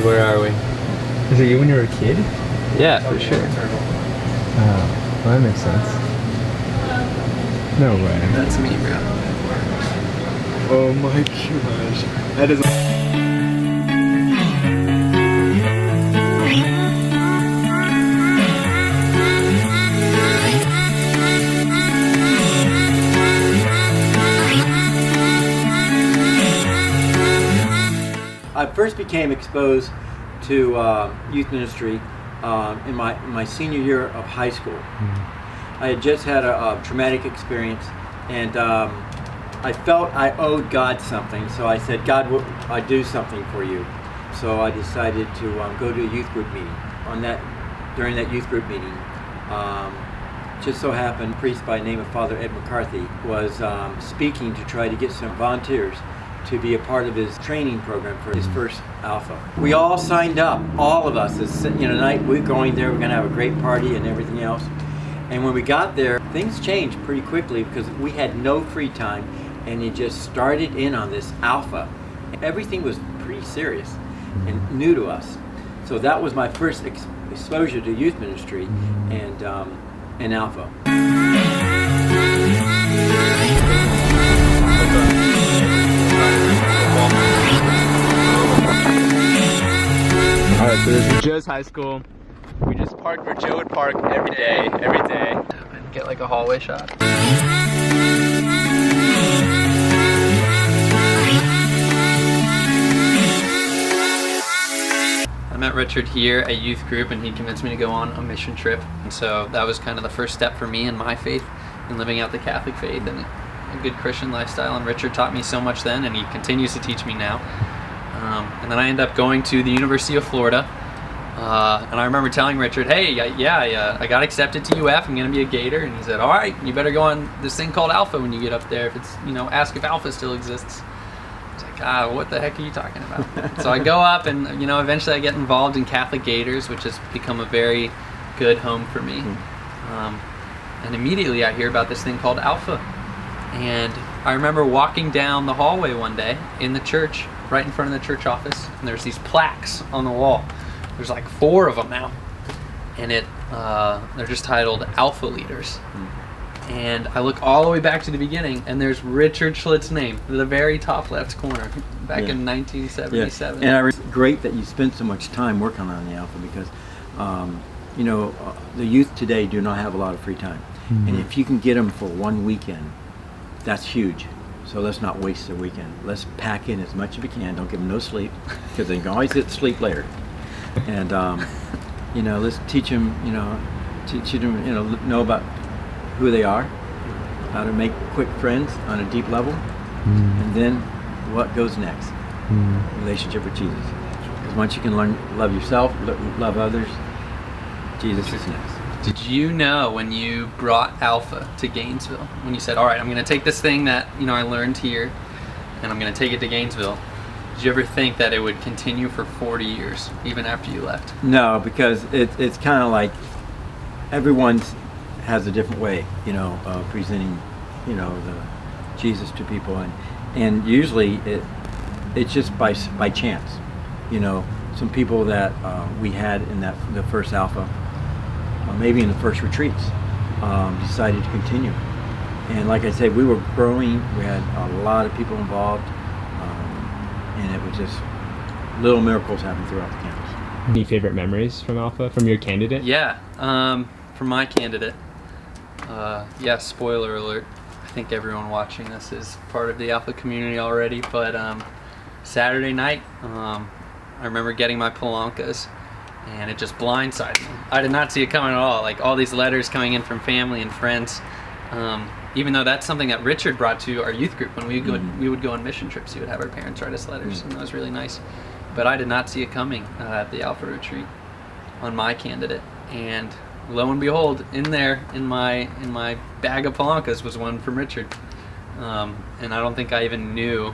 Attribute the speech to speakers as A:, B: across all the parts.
A: Dude, where are we?
B: Is it you when you were a kid?
A: Yeah, for sure.
B: Oh, well, that makes sense. No way.
A: That's me, bro.
B: Oh my gosh. That is.
C: I first became exposed to youth ministry in my senior year of high school. I had just had a traumatic experience, and I felt I owed God something. So I said, God, will I do something for you? So I decided to go to a youth group meeting. During that youth group meeting, just so happened, a priest by the name of Father Ed McCarthy was speaking to try to get some volunteers to be a part of his training program for his first Alpha. We all signed up, all of us. Tonight we're going there, we're going to have a great party and everything else. And when we got there, things changed pretty quickly because we had no free time, and it just started in on this Alpha. Everything was pretty serious and new to us. So that was my first exposure to youth ministry and Alpha.
B: Alright, so this is Joe's high school. We just park where Joe would park every day.
A: And get like a hallway shot. I met Richard here at youth group, and he convinced me to go on a mission trip. And so that was kind of the first step for me in my faith, in living out the Catholic faith and a good Christian lifestyle. And Richard taught me so much then, and he continues to teach me now. And then I ended up going to the University of Florida. And I remember telling Richard, hey, I got accepted to UF, I'm going to be a Gator. And he said, all right, you better go on this thing called Alpha when you get up there. If it's, ask if Alpha still exists. I was like, what the heck are you talking about? So I go up, and, eventually I get involved in Catholic Gators, which has become a very good home for me. And immediately I hear about this thing called Alpha. And I remember walking down the hallway one day in the church, right in front of the church office, and there's these plaques on the wall. There's like 4 of them now, and they're just titled Alpha Leaders. And I look all the way back to the beginning, and there's Richard Schlitt's name at the very top left corner, back in 1977.
C: And it's great that you spent so much time working on the Alpha because, the youth today do not have a lot of free time. And if you can get them for one weekend, that's huge. So let's not waste their weekend. Let's pack in as much as we can. Don't give them no sleep, because they can always get sleep later. And let's teach them, know about who they are, how to make quick friends on a deep level, and then what goes next. Relationship with Jesus. Because once you can learn love yourself, love others, Jesus is next.
A: Did you know when you brought Alpha to Gainesville, when you said, all right, I'm going to take this thing that I learned here, and I'm going to take it to Gainesville, did you ever think that it would continue for 40 years, even after you left?
C: No, because it's kind of like everyone has a different way, of presenting, the Jesus to people, and usually it's just by chance, some people that we had in the first Alpha. Maybe in the first retreats, decided to continue. And like I said, we were growing, we had a lot of people involved, and it was just little miracles happening throughout the campus.
B: Any favorite memories from Alpha, from your candidate?
A: Yeah, from my candidate, spoiler alert, I think everyone watching this is part of the Alpha community already, but Saturday night, I remember getting my palankas, and it just blindsided me. I did not see it coming at all. Like all these letters coming in from family and friends. Even though that's something that Richard brought to our youth group when we would go on mission trips. He would have our parents write us letters, and that was really nice. But I did not see it coming at the Alpha retreat on my candidate. And lo and behold, in there, in my bag of palankas was one from Richard. And I don't think I even knew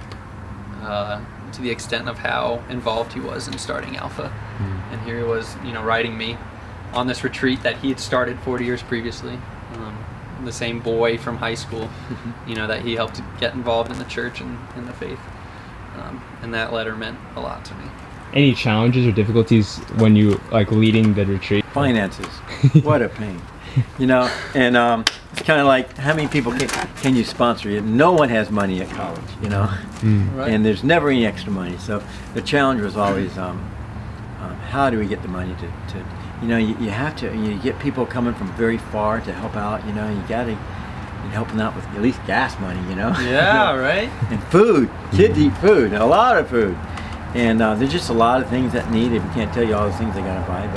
A: to the extent of how involved he was in starting Alpha. And here he was, writing me on this retreat that he had started 40 years previously. The same boy from high school, that he helped to get involved in the church and in the faith. And that letter meant a lot to me.
D: any challenges or difficulties when you like leading the retreat?
C: Finances. What a pain. You know, and it's kind of like, how many people can you sponsor? No one has money at college, you know,
A: Right.
C: and there's never any extra money. So the challenge was always, how do we get the money to you know, you have to, you get people coming from very far to help out, you know, you gotta help them out with at least gas money, you know.
A: Yeah, right.
C: And food. Kids eat food, a lot of food. And there's just a lot of things that needed. We can't tell you all the things they gotta buy,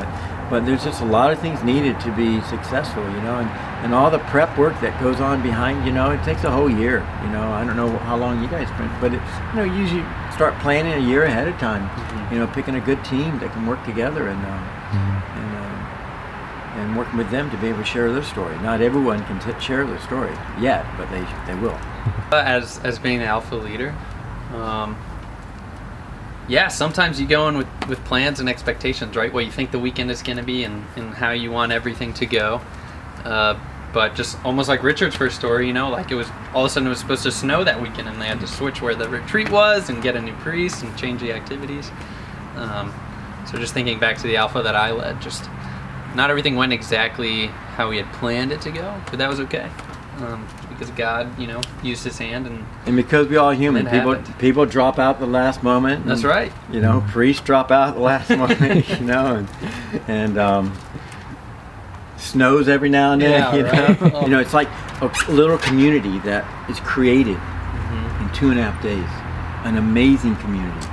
C: but there's just a lot of things needed to be successful, you know, and all the prep work that goes on behind, you know, it takes a whole year, you know. I don't know how long you guys spend, but it, you know, usually start planning a year ahead of time, you know, picking a good team that can work together and working with them to be able to share their story. Not everyone can share their story yet, but they will.
A: As being the alpha leader, yeah, sometimes you go in with plans and expectations, right? What you think the weekend is going to be and how you want everything to go. But just almost like Richard's first story, you know, like it was all of a sudden it was supposed to snow that weekend and they had to switch where the retreat was and get a new priest and change the activities. So just thinking back to the alpha that I led, just not everything went exactly how we had planned it to go, but that was okay. Because God, you know, used his hand
C: and because we all human,
A: it
C: people drop out the last moment.
A: That's right.
C: You know, priests drop out the last moment. You know, and snows every now and then.
A: Yeah,
C: you
A: right.
C: know, you know, it's like a little community that is created in 2.5 days. An amazing community.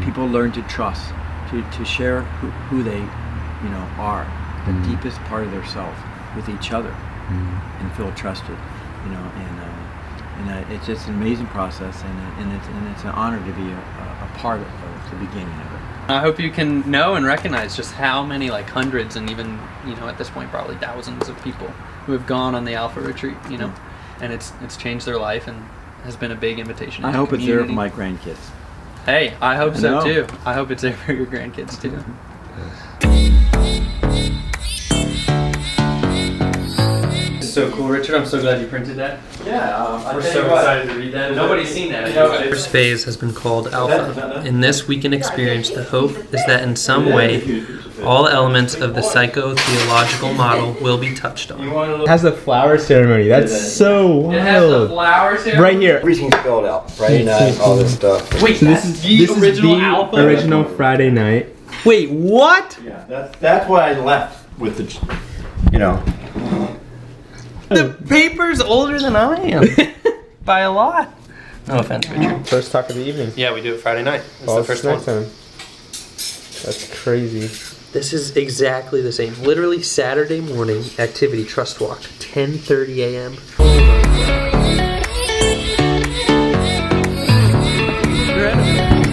C: People learn to trust, to share who they, you know, are, the deepest part of their self with each other, and feel trusted. You know, and it's just an amazing process, and it's an honor to be a part of the beginning of it.
A: I hope you can know and recognize just how many, like hundreds and even, you know, at this point probably thousands of people who have gone on the Alpha Retreat, you know, and it's changed their life and has been a big invitation.
C: I hope it's there for my grandkids.
A: Hey, I hope so too. I hope it's there for your grandkids too. So cool, Richard. I'm so glad you printed that.
C: Yeah,
A: We're so excited to read that. Nobody's seen that. The first phase has been called Alpha. In this weekend experience, the hope is that in some way, all elements of the psycho-theological model will be touched on.
D: It has a flower ceremony. That's so wild.
A: It has a flower ceremony?
D: Right here.
E: Everything's spelled out. Friday night, all this stuff.
A: Wait,
D: So this is
A: the original Alpha?
D: original Friday night. Wait, what?
E: Yeah, that's why I left with the, you know.
A: The paper's older than I am. By a lot. No offense, Richard.
D: First talk of the evening.
A: Yeah, we do it Friday night. It's
D: Oh,
A: the first one.
D: time. That's crazy.
A: This is exactly the same. Literally Saturday morning activity, trust walk, 10:30 a.m. Oh my God.